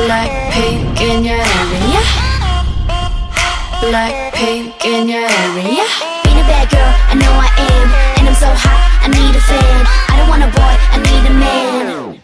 Blackpink in your area. Blackpink in your area. Being a bad girl, I know I am. And I'm so hot, I need a fan. I don't want a boy, I need a man.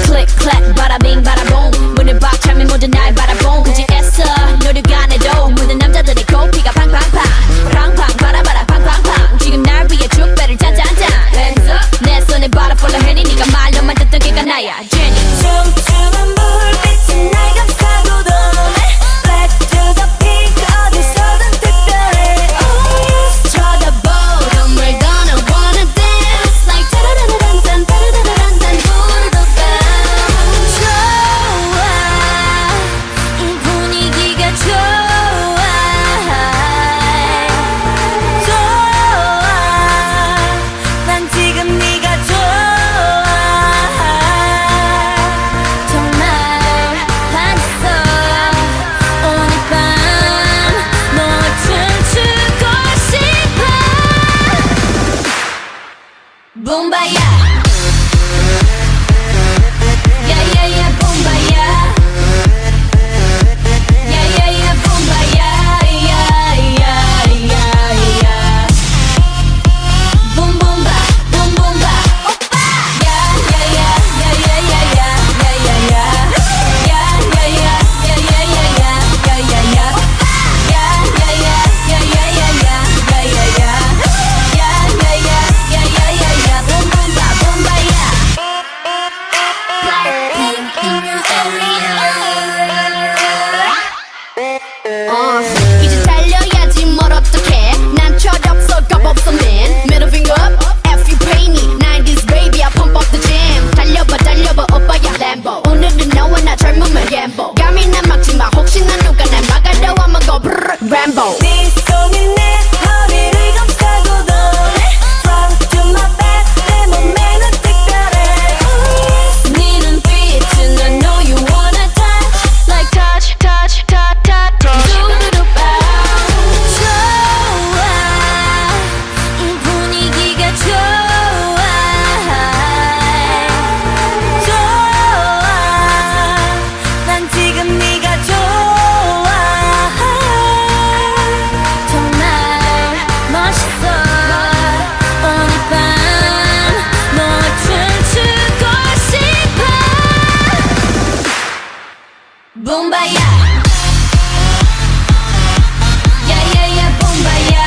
Click, clack, bada bing, bada boom. 문을 박차면 모두 날 바라본 굳이 애써 노력 안 해도 모든 남자들의 코피가 팡팡팡 팡팡 바라바라 팡팡팡 지금 날 위해 축배를 짠짠짠 Hands up 내 손에 바라볼라 해니 네가 말로만 듣던 걔가 나야 제니 춤추는 불빛이 날 감싸고 도네 Black to the pink 어디서든 특별해 Oh yes 쳐다보 정말 gonna wanna dance Like 따라라란딴 따라라란딴 불도 bounce 좋아 이 분위기가 좋아 좋아 난 지금 네가 좋아 정말 반했어 오늘 밤 너와 춤추고 싶어 붐바야 야야야 붐바야 야야야 붐바야 야야야야 붐붐바 붐붐바 오빠 야야야야야야야야야야 야야야야야야야야야 야야야야야야야야야야야야야야야 붐붐바 붐바야 Blackpink in your area 이제 달려야지 뭘 어떡해 난 철없어 겁없어 man Middle finger up F you pay me 90s baby I pump up the jam 달려봐 달려봐 오빠야 Lambo 오늘은 너와 나 젊음을 gamble 감히 난 막지마 혹시나 누가 날 막아도 I'ma go brrr Rambo 네 손이 내 허리를 감싸고 도네 Front to my back 내 몸매는 특별해 네 눈빛은 I know you wanna touch Like touch touch touch touch 두루루 bounce 좋아 이 분위기가 좋아 좋아 난 지금 네가 좋아 정말 멋있어 오늘 밤 너와 춤추고 싶어 붐바야 야야야 붐바야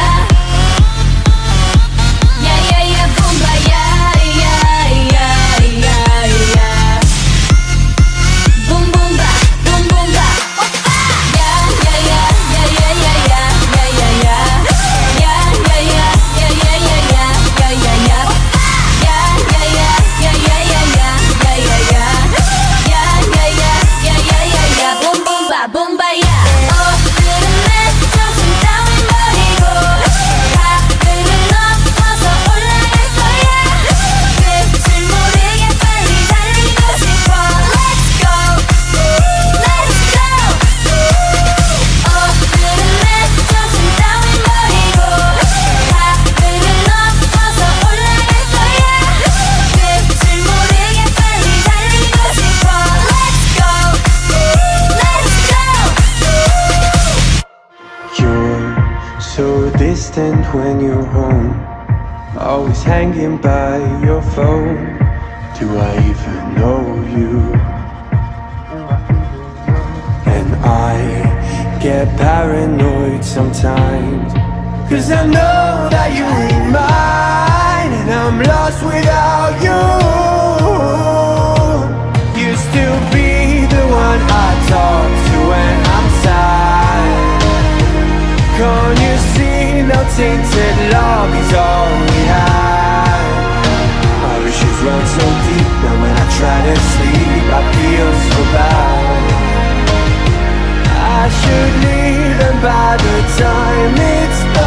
야야야 붐바야 야야야야야 붐붐바 붐붐바 오빠 야야야야야야야야야야 야야야야야야야야야 야야야야야야야야야 붐붐바 붐바야 오늘은 내 정신 따윈 버리고 하늘을 넘어서 올라갈 거야 끝을 모르게 빨리 달리고 싶어 Let's go Let's go 오늘은 내 정신 따윈 버리고 하늘을 넘어서 올라갈 거야 끝을 모르게 빨리 달리고 싶어 Let's go Let's go You're so distant when you're home, always hanging by your phone. Do I even know you? And I get paranoid sometimes, 'cause I know that you ain't mine, and I'm lost without you. Used to be the one I talk to when I'm sad. Can't you see now tainted love is all we have? Our issues run so deep, now when I try to sleep I feel so bad. I should leave, and by the time it's done